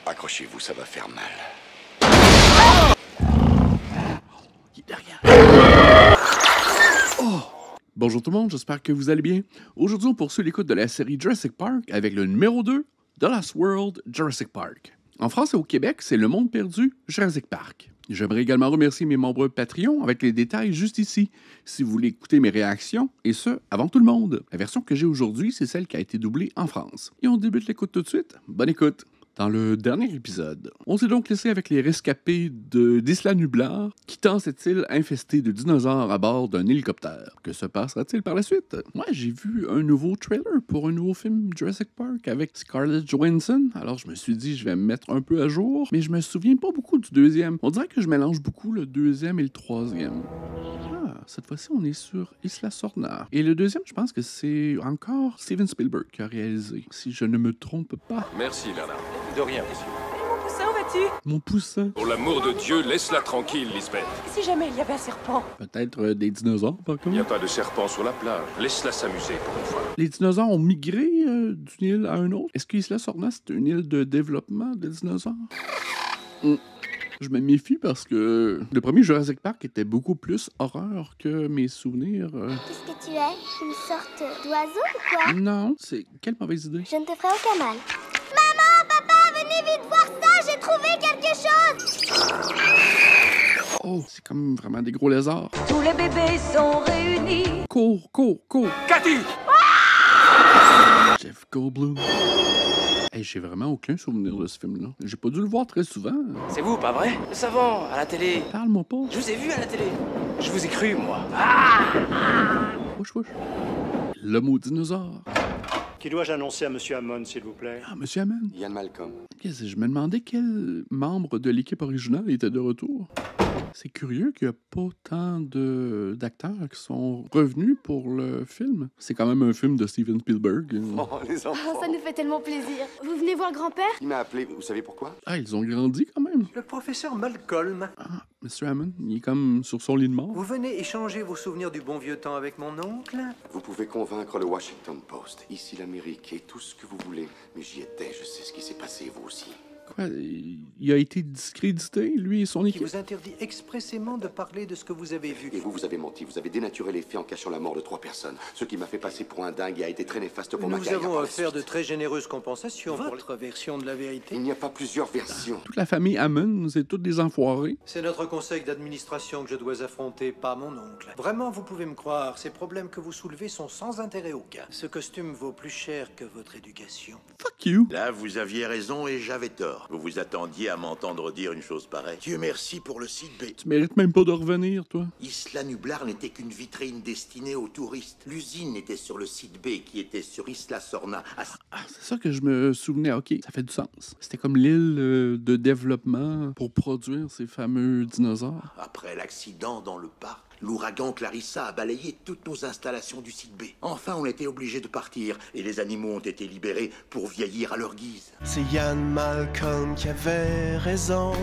Accrochez-vous, ça va faire mal. Il est derrière. Oh! Bonjour tout le monde, j'espère que vous allez bien. Aujourd'hui, on poursuit l'écoute de la série Jurassic Park avec le numéro 2, The Lost World Jurassic Park. En France et au Québec, c'est Le Monde perdu Jurassic Park. J'aimerais également remercier mes membres Patreon avec les détails juste ici, si vous voulez écouter mes réactions, et ce, avant tout le monde. La version que j'ai aujourd'hui, c'est celle qui a été doublée en France. Et on débute l'écoute tout de suite. Bonne écoute! Dans le dernier épisode, on s'est donc laissé avec les rescapés d'Isla Nublar, quittant cette île infestée de dinosaures à bord d'un hélicoptère. Que se passera-t-il par la suite? Moi, j'ai vu un nouveau trailer pour un nouveau film Jurassic Park avec Scarlett Johansson, alors je me suis dit je vais me mettre un peu à jour, mais je me souviens pas beaucoup du deuxième. On dirait que je mélange beaucoup le deuxième et le troisième. Cette fois-ci, on est sur Isla Sorna. Et le deuxième, je pense que c'est encore Steven Spielberg qui a réalisé, si je ne me trompe pas. Merci, Bernard. De rien, monsieur. Mon poussin, où vas-tu? Mon poussin. Pour l'amour de Dieu, laisse-la tranquille, Lisbeth. Et si jamais il y avait un serpent? Peut-être des dinosaures, par Il n'y a contre. pas de serpent sur la plage. Laisse-la s'amuser pour une fois. Les dinosaures ont migré d'une île à une autre. Est-ce que Isla Sorna, c'est une île de développement de dinosaures? Je me méfie parce que le premier Jurassic Park était beaucoup plus horreur que mes souvenirs. Qu'est-ce que tu es? Une sorte d'oiseau ou quoi? Non, c'est... Quelle mauvaise idée. Je ne te ferai aucun mal. Maman, papa, venez vite voir ça, j'ai trouvé quelque chose! Oh, c'est comme vraiment des gros lézards. Tous les bébés sont réunis. Cours, cours, cours! Cathy! Jeff Goldblum. Hey, j'ai vraiment aucun souvenir de ce film-là. J'ai pas dû le voir très souvent. C'est vous, pas vrai? Le savant, à la télé. Parle-moi pas. Je vous ai vu à la télé. Je vous ai cru, moi. Wesh, wesh. L'homme au dinosaure. Qui dois-je annoncer à Monsieur Hammond, s'il vous plaît? Ah, Monsieur Hammond. Ian Malcolm. Qu'est-ce que je me demandais quel membre de l'équipe originale était de retour. C'est curieux qu'il n'y a pas tant d'acteurs qui sont revenus pour le film. C'est quand même un film de Steven Spielberg. Oh, les enfants. Oh, ça nous fait tellement plaisir. Vous venez voir grand-père? Il m'a appelé, vous savez pourquoi? Ah, ils ont grandi quand même. Le professeur Malcolm. Ah, Monsieur Hammond, il est comme sur son lit de mort. Vous venez échanger vos souvenirs du bon vieux temps avec mon oncle? Vous pouvez convaincre le Washington Post, ici l'Amérique et tout ce que vous voulez. Mais j'y étais, je sais ce qui s'est passé, vous aussi. Quoi, il a été discrédité, lui et son Qui équipe? vous interdit expressément de parler de ce que vous avez vu. Et vous avez menti, vous avez dénaturé les faits en cachant la mort de 3 personnes. Ce qui m'a fait passer pour un dingue et a été très néfaste pour ma Nous carrière. avons par la offert suite. de très généreuses compensations pour votre version de la vérité. Il n'y a pas plusieurs versions. Toute la famille Hammond, c'est toutes des enfoirés. C'est notre conseil d'administration que je dois affronter, pas mon oncle. Vraiment, vous pouvez me croire, ces problèmes que vous soulevez sont sans intérêt aucun. Ce costume vaut plus cher que votre éducation. Fuck you! Là, vous aviez raison et j'avais tort. Vous vous attendiez à m'entendre dire une chose pareille. Dieu merci pour le site B. Tu mérites même pas de revenir, toi. Isla Nublar n'était qu'une vitrine destinée aux touristes. L'usine était sur le site B qui était sur Isla Sorna. Ah, c'est ça que je me souvenais. Ok, ça fait du sens. C'était comme l'île de développement pour produire ces fameux dinosaures. Après l'accident dans le parc, l'ouragan Clarissa a balayé toutes nos installations du site B. Enfin, on était obligés de partir et les animaux ont été libérés pour vieillir à leur guise. C'est Ian Malcolm qui avait raison.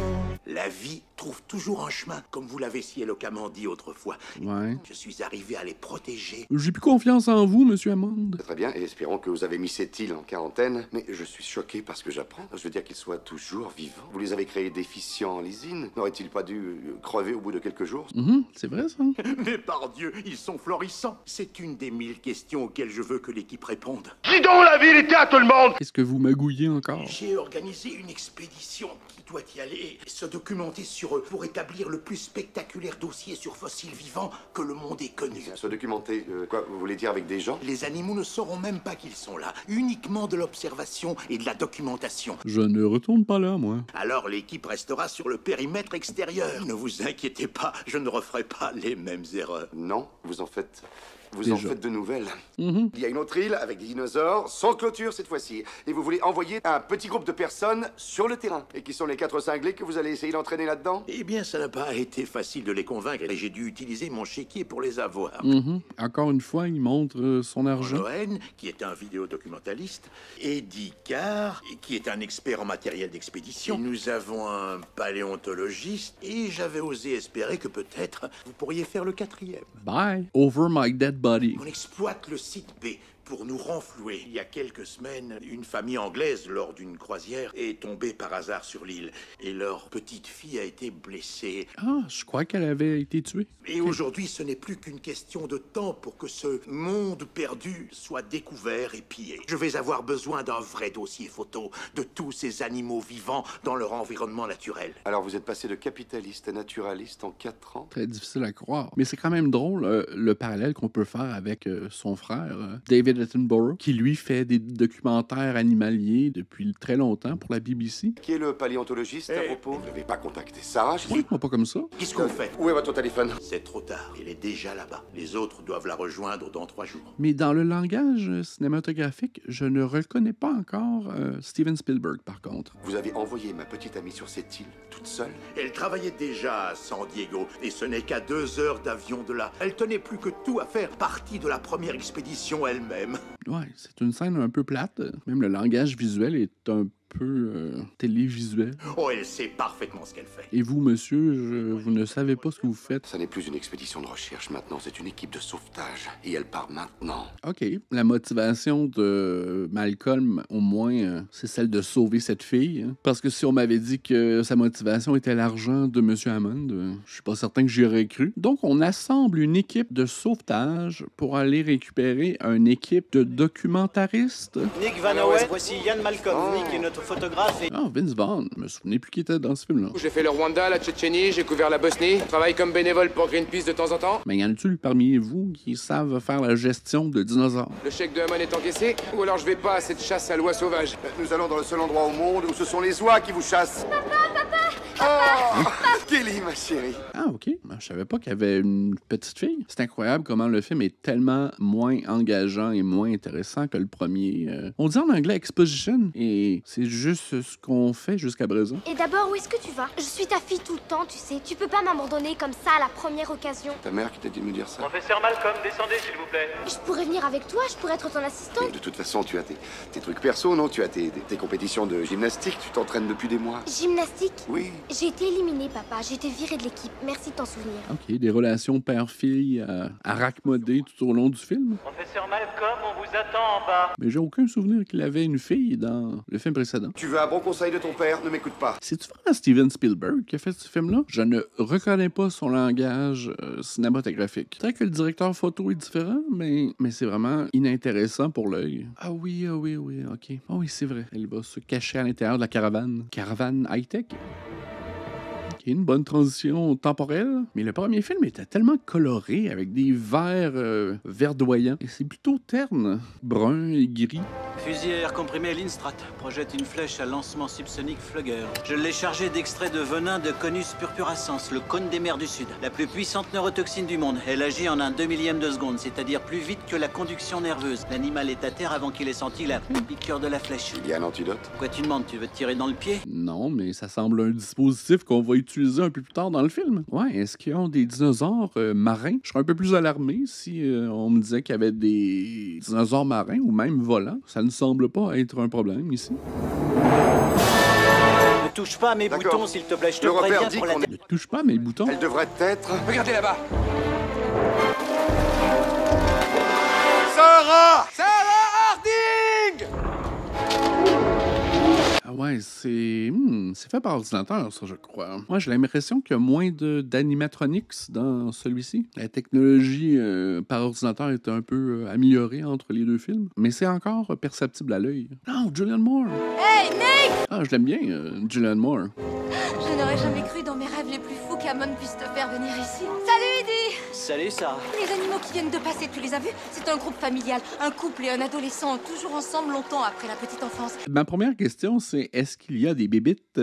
La vie trouve toujours un chemin, comme vous l'avez si éloquemment dit autrefois. Ouais. Je suis arrivé à les protéger. J'ai plus confiance en vous, Monsieur Hammond. Très bien, et espérons que vous avez mis cette île en quarantaine. Mais je suis choqué parce que j'apprends. Je veux dire qu'ils soient toujours vivants. Vous les avez créés déficients en lysine. N'aurait-il pas dû crever au bout de quelques jours? C'est vrai, ça? Mais par Dieu, ils sont florissants. C'est une des 1000 questions auxquelles je veux que l'équipe réponde. Dis donc la vérité à tout le monde! Est-ce que vous magouillez encore? J'ai organisé une expédition qui doit y aller et se documenter sur eux pour établir le plus spectaculaire dossier sur fossiles vivants que le monde ait connu. Se documenter, quoi, vous voulez dire avec des gens? Les animaux ne sauront même pas qu'ils sont là, uniquement de l'observation et de la documentation. Je ne retourne pas là, moi. Alors l'équipe restera sur le périmètre extérieur. Ne vous inquiétez pas, je ne referai pas les mêmes erreurs. Non, vous en faites Déjà. de nouvelles. Il y a une autre île avec des dinosaures, sans clôture cette fois-ci. Et vous voulez envoyer un petit groupe de personnes sur le terrain. Et qui sont les 4 cinglés que vous allez essayer d'entraîner là-dedans? Eh bien, ça n'a pas été facile de les convaincre et j'ai dû utiliser mon chéquier pour les avoir. Encore une fois, il montre son argent. Cohen, qui est un vidéodocumentaliste, Eddie Carr, qui est un expert en matériel d'expédition. Nous avons un paléontologiste et j'avais osé espérer que peut-être vous pourriez faire le 4e. Bye. Over my dead body. On exploite le site B pour nous renflouer. Il y a quelques semaines, une famille anglaise, lors d'une croisière, est tombée par hasard sur l'île. Et leur petite fille a été blessée. Ah, je crois qu'elle avait été tuée. Et aujourd'hui, ce n'est plus qu'une question de temps pour que ce monde perdu soit découvert et pillé. Je vais avoir besoin d'un vrai dossier photo de tous ces animaux vivants dans leur environnement naturel. Alors vous êtes passé de capitaliste à naturaliste en 4 ans? Très difficile à croire. Mais c'est quand même drôle le parallèle qu'on peut faire avec son frère, David Attenborough, qui lui fait des documentaires animaliers depuis très longtemps pour la BBC. Qui est le paléontologiste à propos? Vous n'avez pas contacté Sarah? Oui, pas comme ça. Qu'est-ce que vous faites? Où est votre téléphone? C'est trop tard. Elle est déjà là-bas. Les autres doivent la rejoindre dans 3 jours. Mais dans le langage cinématographique, je ne reconnais pas encore Steven Spielberg, par contre. Vous avez envoyé ma petite amie sur cette île, toute seule? Elle travaillait déjà à San Diego, et ce n'est qu'à 2 heures d'avion de là. Elle tenait plus que tout à faire partie de la première expédition elle-même. Ouais, c'est une scène un peu plate. Même le langage visuel est un peu télévisuel. Oh, elle sait parfaitement ce qu'elle fait. Et vous, monsieur, vous ne savez pas ce que vous faites? Ça n'est plus une expédition de recherche maintenant, c'est une équipe de sauvetage. Et elle part maintenant. OK. La motivation de Malcolm, au moins, c'est celle de sauver cette fille. Hein. Parce que si on m'avait dit que sa motivation était l'argent de monsieur Hammond, je suis pas certain que j'y aurais cru. Donc, on assemble une équipe de sauvetage pour aller récupérer une équipe de documentaristes. Nick Van Owen, voici Ian Malcolm. Nick est notre photographe et... Ah, Vince Vaughn. Je me souvenais plus qui était dans ce film-là. J'ai fait le Rwanda, la Tchétchénie, j'ai couvert la Bosnie. Je travaille comme bénévole pour Greenpeace de temps en temps. Mais y en a-t-il parmi vous qui savent faire la gestion de dinosaures? Le chèque de Hammond est encaissé, ou alors je vais pas à cette chasse à l'oie sauvage. Nous allons dans le seul endroit au monde où ce sont les oies qui vous chassent. Papa! Oh Kelly, ma chérie. Ah, OK. Je savais pas qu'il y avait une petite fille. C'est incroyable comment le film est tellement moins engageant et moins intéressant que le premier. On dit en anglais exposition, et c'est juste ce qu'on fait jusqu'à présent. Et d'abord, où est-ce que tu vas? Je suis ta fille tout le temps, tu sais. Tu peux pas m'abandonner comme ça à la première occasion. Ta mère qui t'a dit de me dire ça? Professeur Malcolm, descendez s'il vous plaît. Je pourrais venir avec toi, je pourrais être ton assistante. Mais de toute façon, tu as tes trucs perso, non? Tu as tes compétitions de gymnastique, tu t'entraînes depuis des mois. Gymnastique? Oui. J'ai été éliminée, papa. J'ai été virée de l'équipe. Merci de t'en souvenir. OK, des relations père-fille à raccommoder tout au long du film. Professeur Malcolm, on vous attend en bas. Mais j'ai aucun souvenir qu'il avait une fille dans le film précédent. Tu veux un bon conseil de ton père? Ne m'écoute pas. C'est-tu vraiment Steven Spielberg qui a fait ce film-là? Je ne reconnais pas son langage cinématographique. Peut-être que le directeur photo est différent, mais c'est vraiment inintéressant pour l'œil. Ah oui, OK. Ah oui, c'est vrai. Elle va se cacher à l'intérieur de la caravane. Caravane high-tech? Une bonne transition temporelle, mais le premier film était tellement coloré avec des verts verdoyants et c'est plutôt terne, brun et gris. Fusil à air comprimé Lindstrat projette une flèche à lancement subsonique Flugger. Je l'ai chargé d'extrait de venin de Conus purpurascens, le cône des mers du Sud, la plus puissante neurotoxine du monde. Elle agit en un 2/1000 de seconde, c'est-à-dire plus vite que la conduction nerveuse. L'animal est à terre avant qu'il ait senti la piqûre de la flèche. Il y a un antidote? Quoi tu demandes? Tu veux te tirer dans le pied? Non, mais ça semble un dispositif qu'on va utiliser un peu plus tard dans le film. Ouais, est-ce qu'ils ont des dinosaures marins? Je serais un peu plus alarmé si on me disait qu'il y avait des dinosaures marins ou même volants. Ça ne semble pas être un problème ici. Ne touche pas à mes boutons, s'il te plaît. Je te préviens pour la... Ne touche pas à mes boutons. Elle devrait être... Regardez là-bas. Sarah! Sarah Harding! Ah ouais, c'est fait par ordinateur, ça, je crois. Moi, j'ai l'impression qu'il y a moins d'animatronics dans celui-ci. La technologie par ordinateur est un peu améliorée entre les deux films, mais c'est encore perceptible à l'œil. Non, Julianne Moore! Hey, Nick! Ah, je l'aime bien, Julianne Moore. Je n'aurais jamais cru dans mes rêves les plus fous qu'Amon puisse te faire venir ici. Salut, Eddie! Salut, Sarah. Les animaux qui viennent de passer, tu les as vus? C'est un groupe familial, un couple et un adolescent, toujours ensemble longtemps après la petite enfance. Ma première question, c'est est-ce qu'il y a des bébites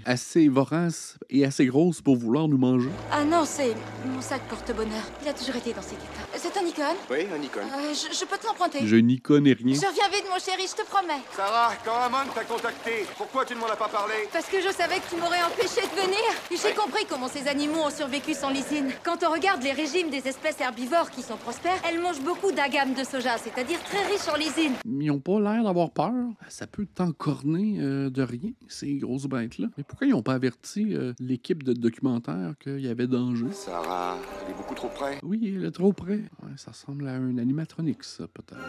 assez voraces et assez grosses pour vouloir nous manger? Ah non, c'est mon sac porte-bonheur. Il a toujours été dans cet état. C'est un Nikon? Oui, un Nikon. Je peux te l'emprunter? Je n'y connais rien. Je reviens vite, mon chéri, je te promets. Sarah, quand Amon t'a contacté, pourquoi tu ne m'en as pas parlé? Parce que je savais que tu m'aurais m'aurait empêché de venir. J'ai compris comment ces animaux ont survécu sans lysine. Quand on regarde les régimes des espèces herbivores qui sont prospères, elles mangent beaucoup d'agame de soja, c'est-à-dire très riche en lysine. Ils n'ont pas l'air d'avoir peur. Ça peut t'encorner de rien, ces grosses bêtes-là. Mais pourquoi ils n'ont pas averti l'équipe de documentaire qu'il y avait danger? Sarah, elle est beaucoup trop près. Oui, elle est trop près. Ouais, ça ressemble à un animatronique, ça, peut-être.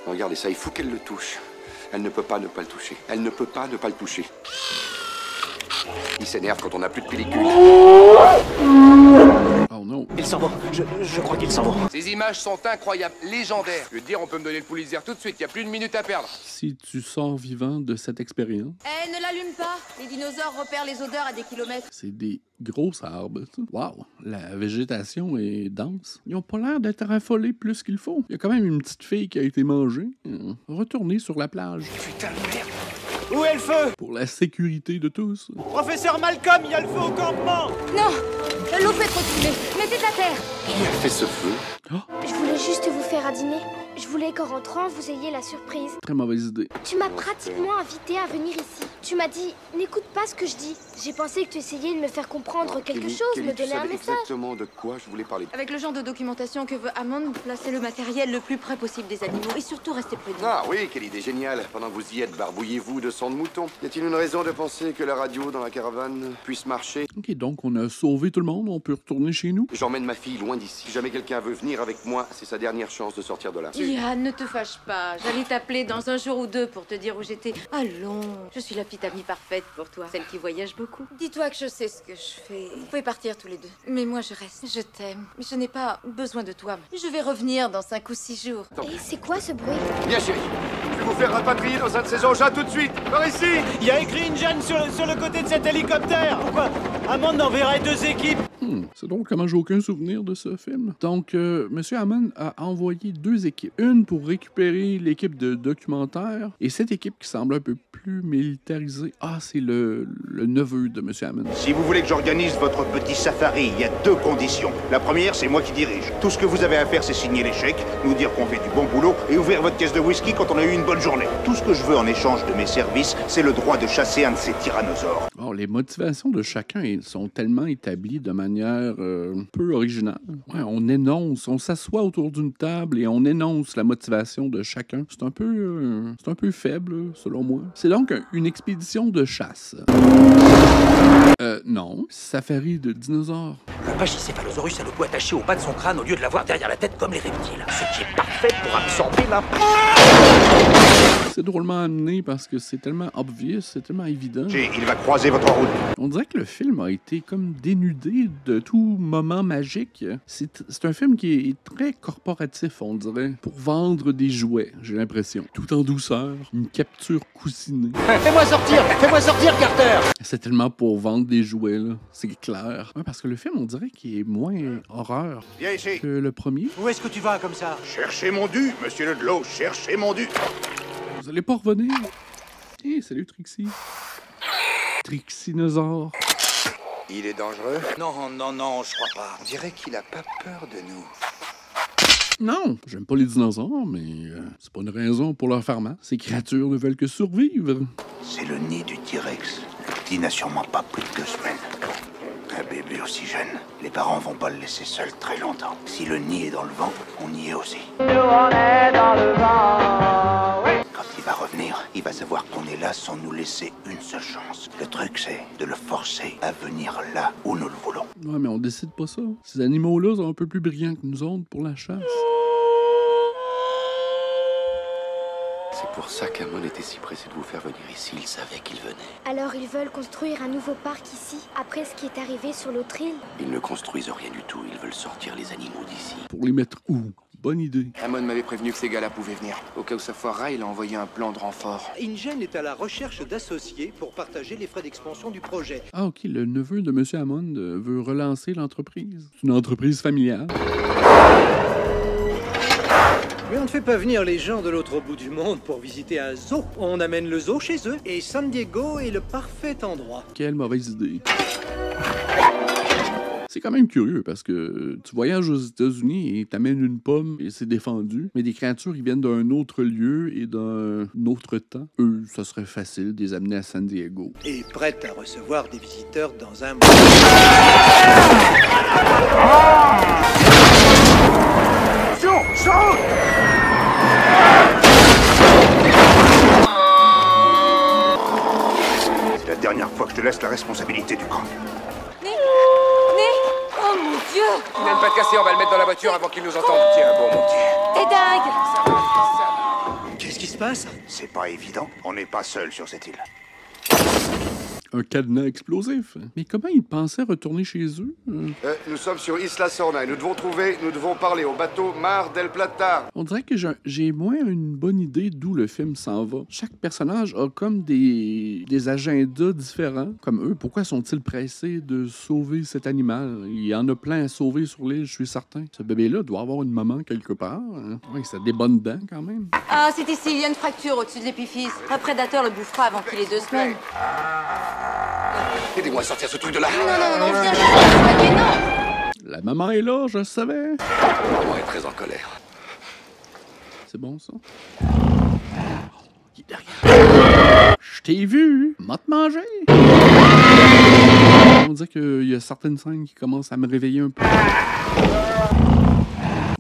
Regardez ça, il faut qu'elle le touche. Elle ne peut pas ne pas le toucher. Elle ne peut pas ne pas le toucher. Il s'énerve quand on n'a plus de pellicule. Oh non. Il s'en va. Je crois qu'il s'en va. Ces images sont incroyables, légendaires. Je veux te dire, on peut me donner le Pulitzer tout de suite, il n'y a plus de minute à perdre. Si tu sors vivant de cette expérience... Eh, ne l'allume pas. Les dinosaures repèrent les odeurs à des kilomètres. C'est des gros arbres. Wow, la végétation est dense. Ils ont pas l'air d'être affolés plus qu'il faut. Il y a quand même une petite fille qui a été mangée. Retournez sur la plage. Putain de merde. Où est le feu? Pour la sécurité de tous. Professeur Malcolm, il y a le feu au campement. Non, l'eau fait trop de fumée. Mettez de la terre. Qui a fait ce feu? Je voulais juste vous faire à dîner. Je voulais qu'en rentrant, vous ayez la surprise. Très mauvaise idée. Tu m'as pratiquement invité à venir ici. Tu m'as dit, n'écoute pas ce que je dis. J'ai pensé que tu essayais de me faire comprendre quelque chose, Kelly, me donner tu un savais message. exactement de quoi je voulais parler. Avec le genre de documentation que veut Hammond, placez le matériel le plus près possible des animaux et surtout restez prudents. Ah oui, quelle idée géniale. Pendant que vous y êtes, barbouillez-vous de sang de mouton. Y a-t-il une raison de penser que la radio dans la caravane puisse marcher? Ok, donc on a sauvé tout le monde, on peut retourner chez nous. J'emmène ma fille loin d'ici. Si jamais quelqu'un veut venir avec moi, c'est sa dernière chance de sortir de là. Yann, ne te fâche pas. J'allais t'appeler dans un jour ou deux pour te dire où j'étais. Allons, je suis la petite amie parfaite pour toi, celle qui voyage beaucoup. Dis-toi que je sais ce que je fais. Vous pouvez partir tous les deux. Mais moi, je reste. Je t'aime. Mais je n'ai pas besoin de toi. Je vais revenir dans 5 ou 6 jours. Et c'est quoi ce bruit? Bien, chérie. Je vais vous faire rapatrier dans un de ces engins tout de suite. Par ici. Il y a écrit Injun sur le côté de cet hélicoptère. Pourquoi Hammond enverrait 2 équipes? C'est donc comment j'ai aucun souvenir de ce film. Donc, M. Hammond a envoyé 2 équipes. Une pour récupérer l'équipe de documentaire et cette équipe qui semble un peu plus militarisée. Ah, c'est le neveu de M. Hammond. Si vous voulez que j'organise votre petit safari, il y a 2 conditions. La première, c'est moi qui dirige. Tout ce que vous avez à faire, c'est signer les chèques, nous dire qu'on fait du bon boulot et ouvrir votre caisse de whisky quand on a eu une bonne journée. Tout ce que je veux en échange de mes services, c'est le droit de chasser un de ces tyrannosaures. Bon, les motivations de chacun sont tellement établies de manière peu originale. Ouais, on s'assoit autour d'une table et on énonce la motivation de chacun. C'est un peu faible, selon moi. C'est donc une expédition de chasse. Non. Safari de dinosaures. Le Pachycéphalosaurus a le cou attaché au bas de son crâne au lieu de l'avoir derrière la tête comme les reptiles. Ce qui est parfait pour absorber la... C'est drôlement amené parce que c'est tellement obvious, c'est tellement évident. Il va croiser votre route. On dirait que le film a été comme dénudé de tout moment magique. C'est un film qui est très corporatif, on dirait, pour vendre des jouets, j'ai l'impression. Tout en douceur, une capture coussinée. Fais-moi sortir, Carter! C'est tellement pour vendre des jouets, là. C'est clair. Ouais, parce que le film, on dirait qu'il est moins horreur que le premier. Où est-ce que tu vas comme ça? Cherchez mon dû, monsieur Ludlow, cherchez mon dû. Vous allez pas revenir? Hey, salut Trixie. Trixinosaure. Il est dangereux? Non, je crois pas. On dirait qu'il a pas peur de nous. Non, j'aime pas les dinosaures, mais c'est pas une raison pour leur faire mal. Ces créatures ne veulent que survivre. C'est le nid du T-Rex. Le petit n'a sûrement pas plus de 2 semaines. Un bébé aussi jeune, les parents vont pas le laisser seul très longtemps. Si le nid est dans le vent, on y est aussi. Nous, on est dans le vent, oui. Quand il va revenir, il va savoir qu'on est là sans nous laisser une seule chance. Le truc, c'est de le forcer à venir là où nous le voulons. Ouais, mais on décide pas ça. Ces animaux-là sont un peu plus brillants que nous autres pour la chasse. C'est pour ça qu'Hammond était si pressé de vous faire venir ici. Il savait qu'il venait. Alors ils veulent construire un nouveau parc ici, après ce qui est arrivé sur l'autre île? Ils ne construisent rien du tout. Ils veulent sortir les animaux d'ici. Pour les mettre où? Bonne idée. Hammond m'avait prévenu que ces gars-là pouvaient venir. Au cas où ça foirerait, il a envoyé un plan de renfort. InGen est à la recherche d'associés pour partager les frais d'expansion du projet. Ah, ok, le neveu de M. Hammond veut relancer l'entreprise. C'est une entreprise familiale. Mais on ne fait pas venir les gens de l'autre bout du monde pour visiter un zoo. On amène le zoo chez eux. Et San Diego est le parfait endroit. Quelle mauvaise idée. C'est quand même curieux parce que tu voyages aux États-Unis et t'amènes une pomme et c'est défendu. Mais des créatures, ils viennent d'un autre lieu et d'un autre temps. Eux, ça serait facile de les amener à San Diego. Et prête à recevoir des visiteurs dans un mois. C'est la dernière fois que je te laisse la responsabilité du camp. Oh mon Dieu! Tu n'aimes pas te casser, on va le mettre dans la voiture avant qu'il nous entende. Tiens, bon, mon petit. T'es dingue! Qu'est-ce qui se passe? C'est pas évident. On n'est pas seul sur cette île. Un cadenas explosif. Mais comment ils pensaient retourner chez eux? Nous sommes sur Isla Sorna et nous devons parler au bateau Mar del Plata. On dirait que j'ai moins une bonne idée d'où le film s'en va. Chaque personnage a comme des agendas différents. Comme eux, pourquoi sont-ils pressés de sauver cet animal? Il y en a plein à sauver sur l'île, je suis certain. Ce bébé-là doit avoir une maman quelque part. Hein? Oui, ça a des bonnes dents quand même. Ah, c'est ici, il y a une fracture au-dessus de l'épiphyse. Un prédateur le bouffera avant qu'il ait 2 semaines. Aidez-moi à sortir ce truc de là. Non, viens, je non. La maman est là, je le savais. Maman est très en colère. C'est bon, ça? Il est derrière. Je t'ai vu. M'a te mangé. On dirait qu'il y a certaines scènes qui commencent à me réveiller un peu.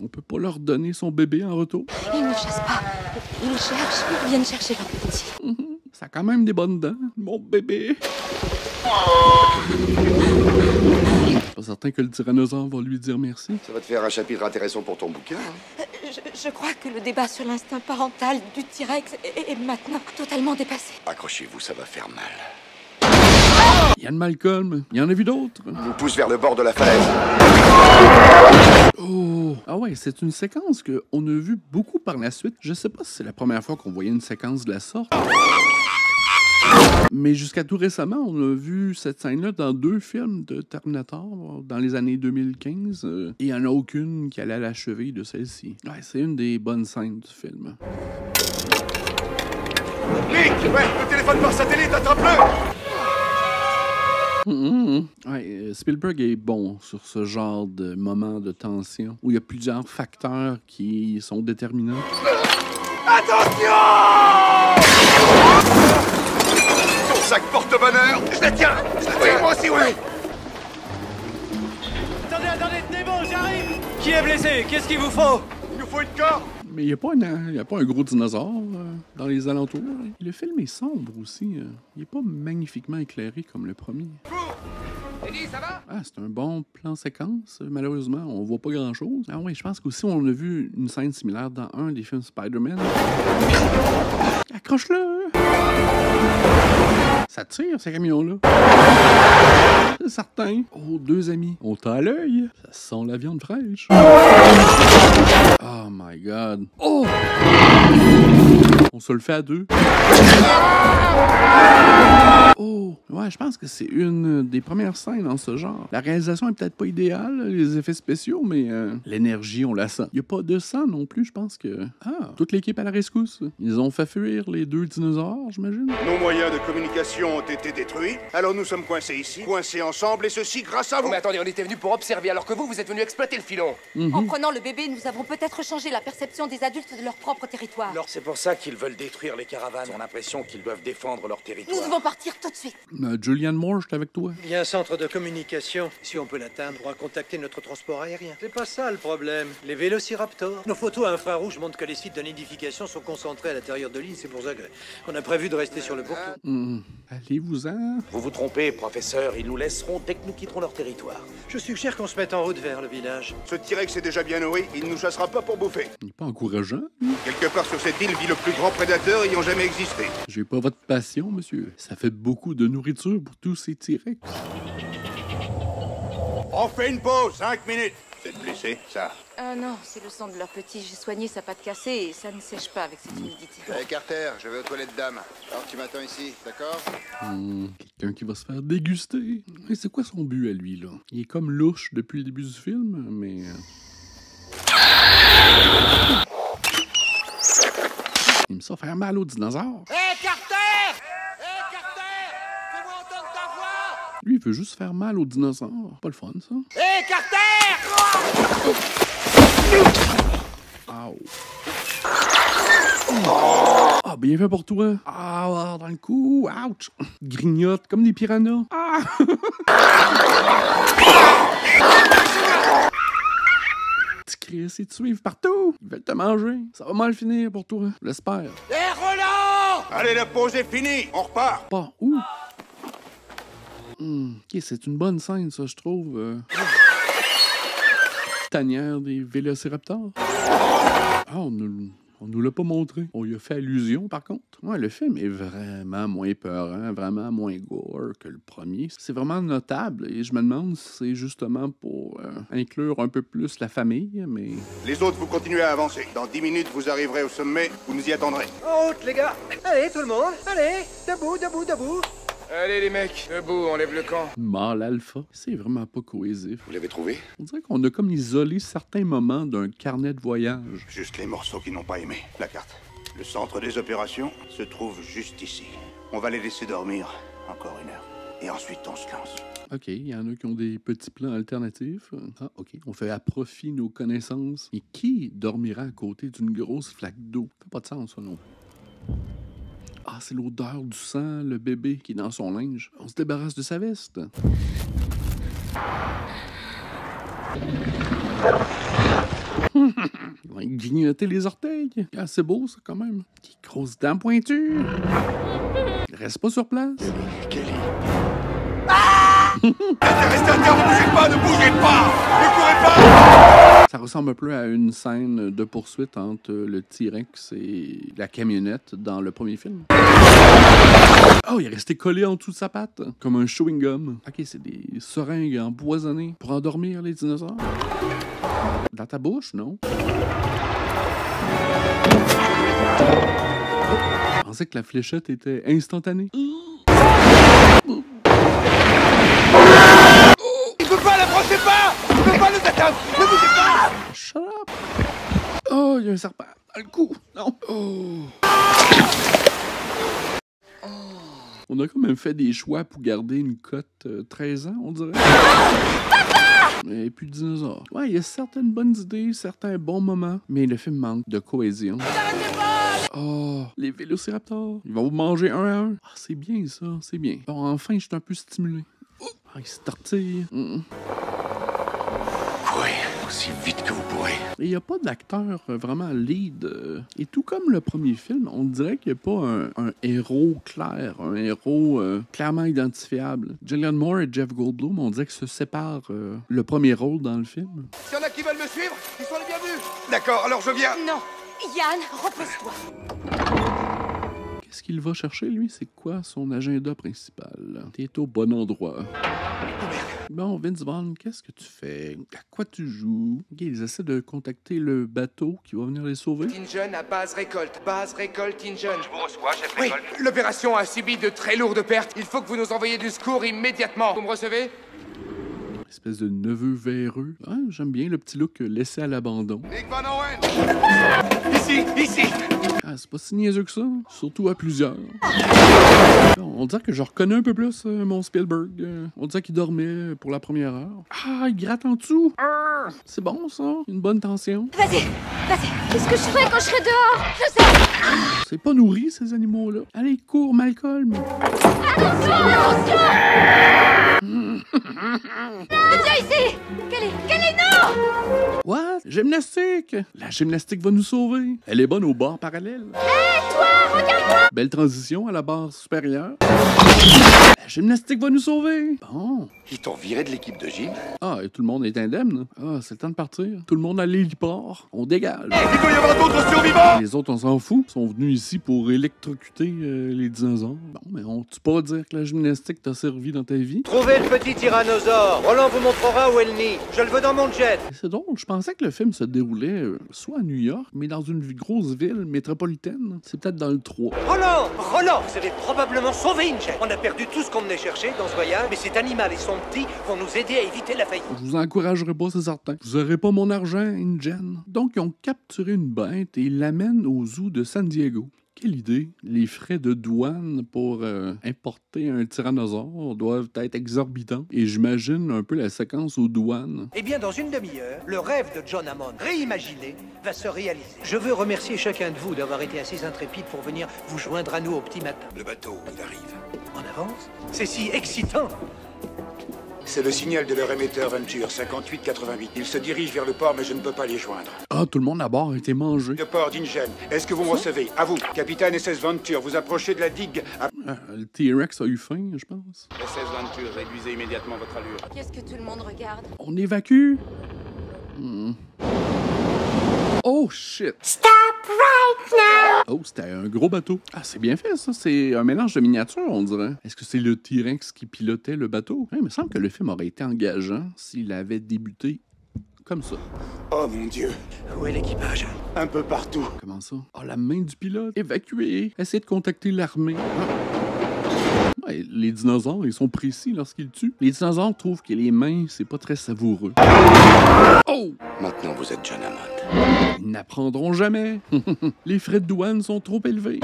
On peut pas leur donner son bébé en retour. Ils ne chassent pas. Ils cherchent. Ils viennent chercher leur petit. Ça a quand même des bonnes dents, mon bébé. Je suis pas certain que le tyrannosaure va lui dire merci. Ça va te faire un chapitre intéressant pour ton bouquin. Hein? Je crois que le débat sur l'instinct parental du T-Rex est maintenant totalement dépassé. Accrochez-vous, ça va faire mal. Yann Malcolm, il y en a vu d'autres. Nous pousse vers le bord de la falaise. Oh! Ah ouais, c'est une séquence qu'on a vue beaucoup par la suite. Je sais pas si c'est la première fois qu'on voyait une séquence de la sorte. Mais jusqu'à tout récemment, on a vu cette scène-là dans 2 films de Terminator dans les années 2015. Et il n'y en a aucune qui allait à la cheville de celle-ci. Ouais, c'est une des bonnes scènes du film. Nick! Ouais, le téléphone par satellite, attrape-le! Ouais, Spielberg est bon sur ce genre de moment de tension où il y a plusieurs facteurs qui sont déterminants. Attention! Ton sac porte-bonheur! Je la tiens, moi aussi, oui! Attendez, tenez bon, j'arrive! Qui est blessé? Qu'est-ce qu'il vous faut? Il nous faut une corde! Mais il n'y a pas un gros dinosaure dans les alentours. Le film est sombre aussi. Il n'est pas magnifiquement éclairé comme le premier. Eddie, ça va? Ah, c'est un bon plan séquence. Malheureusement, on voit pas grand-chose. Ah oui, je pense qu'aussi on a vu une scène similaire dans un des films Spider-Man. Accroche-le! Ça tire, ces camions-là. C'est certain. Oh, 2 amis. On t'a à l'œil. Ça sent la viande fraîche. Oh my God. Oh! On se le fait à 2. Oh! Ouais, je pense que c'est une des premières scènes dans ce genre. La réalisation est peut-être pas idéale, les effets spéciaux, mais l'énergie, on la sent. Il n'y a pas de sang non plus, je pense que... Ah! Toute l'équipe à la rescousse. Ils ont fait fuir les 2 dinosaures, j'imagine. Nos moyens de communication ont été détruits, alors nous sommes coincés ici, coincés ensemble, et ceci grâce à vous. Oh, mais attendez, on était venus pour observer, alors que vous êtes venus exploiter le filon. En prenant le bébé, nous avons peut-être changé la perception des adultes de leur propre territoire. Alors c'est pour ça qu'ils veulent détruire les caravanes. Ils ont l'impression qu'ils doivent défendre leur territoire. Nous devons partir tout de suite. Julianne Moore, je suis avec toi. Il y a un centre de communication. Si on peut l'atteindre, on pourra contacter notre transport aérien. C'est pas ça le problème. Les vélociraptors. Nos photos infrarouges montrent que les sites de nidification sont concentrés à l'intérieur de l'île. C'est pour ça qu'on a prévu de rester sur le pourtour. Allez-vous-en. Vous vous trompez, professeur. Ils nous laisseront dès que nous quitterons leur territoire. Je suggère qu'on se mette en route vers le village. Ce T-Rex est déjà bien nourri, il ne nous chassera pas pour bouffer. Il n'est pas encourageant. Quelque part sur cette île vit le plus grand prédateur ayant jamais existé. J'ai pas votre passion, monsieur. Ça fait beaucoup de nourriture pour tous ces T-Rex. On fait une pause, 5 minutes. Vous êtes blessé, ça? Ah non, c'est le sang de leur petit. J'ai soigné sa patte cassée et ça ne sèche pas avec cette humidité. Hey Carter, je vais aux toilettes dames. Alors tu m'attends ici, d'accord? Quelqu'un qui va se faire déguster. Mais c'est quoi son but à lui, là? Il est comme louche depuis le début du film, mais... Il me semble faire mal aux dinosaures. Hé, Carter! Hé, Carter! Fais-moi entendre ta voix! Lui, il veut juste faire mal aux dinosaures. Pas le fun, ça. Hé, Carter! Ow. Ah, bien fait pour toi. Ah, dans le cou. Ouch. Grignote comme des piranhas. Ah! Petit Chris, ils te suivent partout. Ils veulent te manger. Ça va mal finir pour toi. J'espère. Hé, Roland! Allez, la pause est finie, on repart. Pas où? Ok, c'est une bonne scène, ça, je trouve. Tanière des vélociraptors. Ah, on nous l'a pas montré. On lui a fait allusion, par contre. Ouais, le film est vraiment moins peurant, vraiment moins gore que le premier. C'est vraiment notable et je me demande si c'est justement pour inclure un peu plus la famille, mais... Les autres, vous continuez à avancer. Dans 10 minutes, vous arriverez au sommet, vous nous y attendrez. En route, les gars. Allez, tout le monde. Allez, debout, debout, debout. Allez les mecs, debout, on lève le camp. Mâle alpha, c'est vraiment pas cohésif. Vous l'avez trouvé? On dirait qu'on a comme isolé certains moments d'un carnet de voyage. Juste les morceaux qui n'ont pas aimé. La carte. Le centre des opérations se trouve juste ici. On va les laisser dormir encore 1 heure. Et ensuite, on se lance. OK, il y en a qui ont des petits plans alternatifs. Ah, OK, on fait à profit nos connaissances. Et qui dormira à côté d'une grosse flaque d'eau? Ça fait pas de sens, ça, non. Ah, c'est l'odeur du sang, le bébé qui est dans son linge. On se débarrasse de sa veste. Il va grignoter les orteils. Ah, c'est beau, ça, quand même. Des grosses dents pointues. Reste pas sur place. Kelly. Restez à terre, ne bougez pas, ne bougez pas! Ne courez pas! Ça ressemble un peu à une scène de poursuite entre le T-Rex et la camionnette dans le premier film. Oh, il est resté collé en dessous de sa patte, comme un chewing-gum. OK, c'est des seringues empoisonnées pour endormir les dinosaures. Dans ta bouche, non? Je pensais que la fléchette était instantanée. Il peut pas, l'approchez pas! Il peut pas nous atteindre! Ne bougez pas! Shut up! Oh, il y a un serpent dans le cou! Non! Oh! On a quand même fait des choix pour garder une cote 13 ans, on dirait. Et puis dinosaure. Ouais, il y a certaines bonnes idées, certains bons moments, mais le film manque de cohésion. Oh, les vélociraptors. Ils vont vous manger un à un. Ah, c'est bien ça, c'est bien. Bon, enfin, je suis un peu stimulé. Ah, il se tortille. Courez aussi vite que vous pourrez. Il n'y a pas d'acteur vraiment lead. Et tout comme le premier film, on dirait qu'il n'y a pas un héros clair, un héros clairement identifiable. Julianne Moore et Jeff Goldblum, on dirait qu'ils se séparent le premier rôle dans le film. S'il y en a qui veulent me suivre, ils sont les bienvenus. D'accord, alors je viens. Non, Yann, repose-toi. Qu'est-ce qu'il va chercher, lui? C'est quoi son agenda principal? T'es au bon endroit. Bon, Vince Vaughn, qu'est-ce que tu fais? À quoi tu joues? OK, ils essaient de contacter le bateau qui va venir les sauver. Tinjon à base récolte. Base récolte Tinjon. Je vous reçois, chef Oui, récolte. l'opération a subi de très lourdes pertes. Il faut que vous nous envoyiez du secours immédiatement. Vous me recevez? Espèce de neveu véreux. Ah, j'aime bien le petit look laissé à l'abandon. Nick Van Owen! Ici! Ah, c'est pas si niaiseux que ça. Surtout à plusieurs. On dirait que je reconnais un peu plus mon Spielberg. On dirait qu'il dormait pour la première heure. Ah, il gratte en dessous. C'est bon, ça. Une bonne tension. Vas-y. Qu'est-ce que je ferai quand je serai dehors? Je sais. C'est pas nourri, ces animaux-là. Allez, cours, Malcolm. Attention! Viens ici! Quel est non! What? Gymnastique! La gymnastique va nous sauver. Elle est bonne au bord parallèle. Hé, toi, regarde-moi! Belle transition à la barre supérieure. La gymnastique va nous sauver. Bon. Ils t'ont viré de l'équipe de gym? Ah, et tout le monde est indemne. Ah, c'est le temps de partir. Tout le monde à l'héliport. On dégage. Il doit y avoir d'autres survivants! Les autres, on s'en fout. Ils sont venus ici pour électrocuter les dinosaures. Bon, mais on peut pas dire que la gymnastique t'a servi dans ta vie. Trouvez le petit tyrannosaure. Roland vous montrera où est le nid. Je le veux dans mon jet. C'est drôle, je pensais que le film se déroulait soit à New York, mais dans une grosse ville métropolitaine. C'est peut-être dans le 3. Roland, vous avez probablement sauvé une jet. On a perdu tout ce qu'on venait chercher dans ce voyage, mais cet animal et son petit vont nous aider à éviter la faillite. Je vous encouragerai pas, c'est certain. Vous aurez pas mon argent, InGen. Donc, ils ont capturé une bête et ils l'amènent au zoo de San Diego. Quelle idée! Les frais de douane pour importer un tyrannosaure doivent être exorbitants. Et j'imagine un peu la séquence aux douanes. Eh bien, dans une demi-heure, le rêve de John Hammond, réimaginé, va se réaliser. Je veux remercier chacun de vous d'avoir été assez intrépide pour venir vous joindre à nous au petit matin. Le bateau, il arrive. En avance? C'est si excitant! C'est le signal de leur émetteur Venture, 5888. Ils se dirigent vers le port, mais je ne peux pas les joindre. Ah, tout le monde à bord a été mangé. Le port d'Ingen, est-ce que vous me recevez? À vous, capitaine SS Venture, vous approchez de la digue. Le T-Rex a eu faim, je pense. SS Venture, réduisez immédiatement votre allure. Qu'est-ce que tout le monde regarde? On évacue. Oh, shit! Stop right now! Oh, c'était un gros bateau. Ah, c'est bien fait, ça. C'est un mélange de miniatures, on dirait. Est-ce que c'est le T-Rex qui pilotait le bateau? Il me semble que le film aurait été engageant s'il avait débuté comme ça. Oh, mon Dieu! Où est l'équipage? Un peu partout. Comment ça? Oh, la main du pilote. Évacuer. Essayer de contacter l'armée. Ouais, les dinosaures, ils sont précis lorsqu'ils tuent. Les dinosaures trouvent que les mains, c'est pas très savoureux. Oh! Maintenant, vous êtes John Hammond. Ils n'apprendront jamais. Les frais de douane sont trop élevés.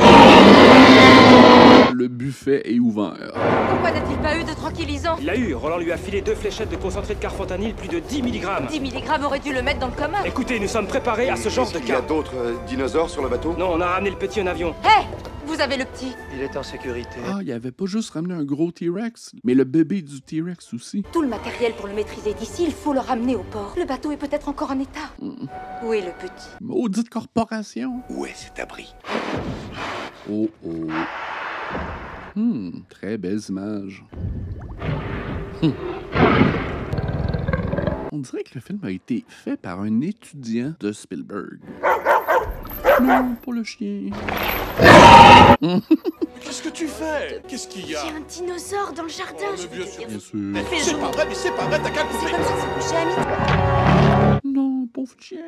Le buffet est ouvert. Pourquoi n'a-t-il pas eu de tranquillisant? Il l'a eu. Roland lui a filé 2 fléchettes de concentré de carfentanil, plus de 10 mg. 10 mg aurait dû le mettre dans le coma. Écoutez, nous sommes préparés à ce genre de Il y a cas. d'autres dinosaures sur le bateau? Non, on a ramené le petit en avion. Hé! Vous avez le petit. Il est en sécurité. Ah, il avait pas juste ramené un gros T-Rex, mais le bébé du T-Rex aussi. Tout le matériel pour le maîtriser d'ici, il faut le ramener au port. Le bateau est peut-être encore en état. Où est le petit? Maudite corporation. Où est cet abri? Oh, oh. Très belles images. On dirait que le film a été fait par un étudiant de Spielberg. Non, pas le chien. Qu'est-ce que tu fais? Qu'est-ce qu'il y a? Il y a un dinosaure dans le jardin. Bien sûr. Bien sûr. C'est pas vrai, mais c'est pas vrai, t'as qu'à le couper. C'est comme ça que c'est couché à midi. Non, pauvre chien.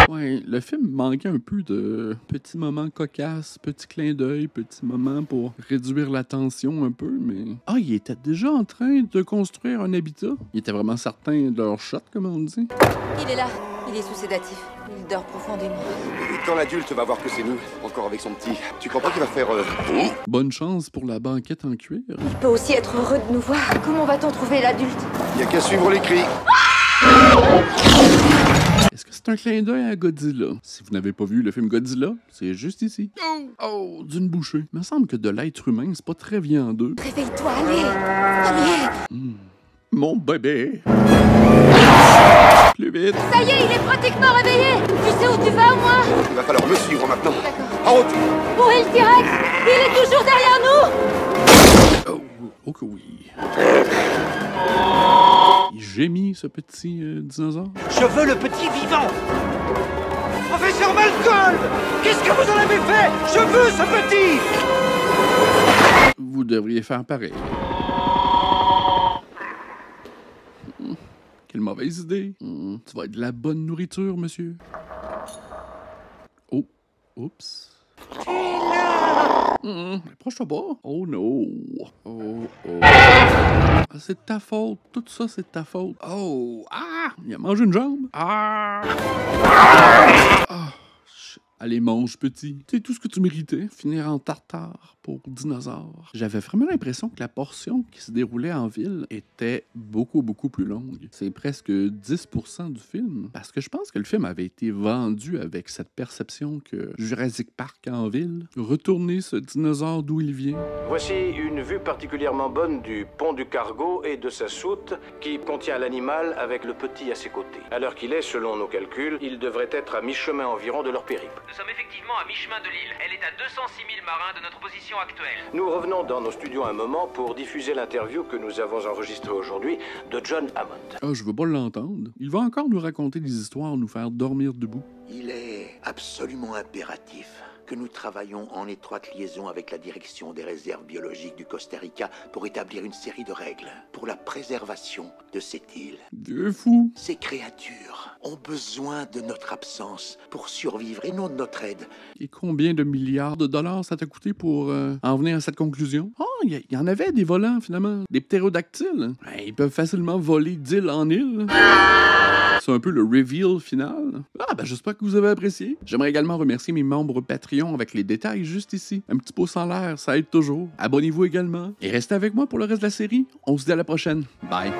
Ouais, le film manquait un peu de petits moments cocasses, petits clins d'œil, petits moments pour réduire la tension un peu, mais... Ah, il était déjà en train de construire un habitat. Il était vraiment certain de leur shot, comme on dit. Il est là. Il est sous sédatif. Il dort profondément. Et quand l'adulte va voir que c'est nous, encore avec son petit, tu crois pas qu'il va faire... Bonne chance pour la banquette en cuir. Il peut aussi être heureux de nous voir. Comment va-t-on trouver l'adulte? Il y a qu'à suivre les cris. Est-ce que c'est un clin d'œil à Godzilla? Si vous n'avez pas vu le film Godzilla, c'est juste ici. Oh, d'une bouchée. Il me semble que de l'être humain, c'est pas très viandeux. Réveille-toi, allez! Allez! Mon bébé! Plus vite! Ça y est, il est pratiquement réveillé! Tu sais où tu vas, au moins? Il va falloir me suivre maintenant. D'accord. En route! Où est le T-Rex? Il est toujours derrière nous! Oh que oui. Il gémit, ce petit dinosaure. Je veux le petit vivant! Professeur Malcolm! Qu'est-ce que vous en avez fait? Je veux ce petit! Vous devriez faire pareil. Quelle mauvaise idée. Tu vas être de la bonne nourriture, monsieur. Oh, oups. Approche-toi pas. Oh non. Oh. Ah, c'est de ta faute. Tout ça, c'est de ta faute. Oh. Ah! Il a mangé une jambe. Ah! Shit. Allez, mange, petit. C'est tout ce que tu méritais. Finir en tartare pour dinosaures. J'avais vraiment l'impression que la portion qui se déroulait en ville était beaucoup plus longue. C'est presque 10% du film. Parce que je pense que le film avait été vendu avec cette perception que Jurassic Park en ville. Retourner ce dinosaure d'où il vient. Voici une vue particulièrement bonne du pont du cargo et de sa soute qui contient l'animal avec le petit à ses côtés. À l'heure qu'il est, selon nos calculs, il devrait être à mi-chemin environ de leur périple. Nous sommes effectivement à mi-chemin de l'île. Elle est à 206 000 marins de notre position actuelle. Nous revenons dans nos studios un moment pour diffuser l'interview que nous avons enregistrée aujourd'hui de John Hammond. Ah, je veux pas l'entendre. Il va encore nous raconter des histoires, nous faire dormir debout. Il est absolument impératif que nous travaillions en étroite liaison avec la direction des réserves biologiques du Costa Rica pour établir une série de règles pour la préservation de cette île. Vieux fou. Ces créatures ont besoin de notre absence pour survivre et non de notre aide. Et combien de milliards de dollars ça t'a coûté pour en venir à cette conclusion? Oh, il y en avait des volants, finalement. Des ptérodactyles. Ils peuvent facilement voler d'île en île. C'est un peu le reveal final. Ah, ben j'espère que vous avez apprécié. J'aimerais également remercier mes membres Patreon avec les détails juste ici. Un petit pouce en l'air, ça aide toujours. Abonnez-vous également. Et restez avec moi pour le reste de la série. On se dit à la prochaine. Bye.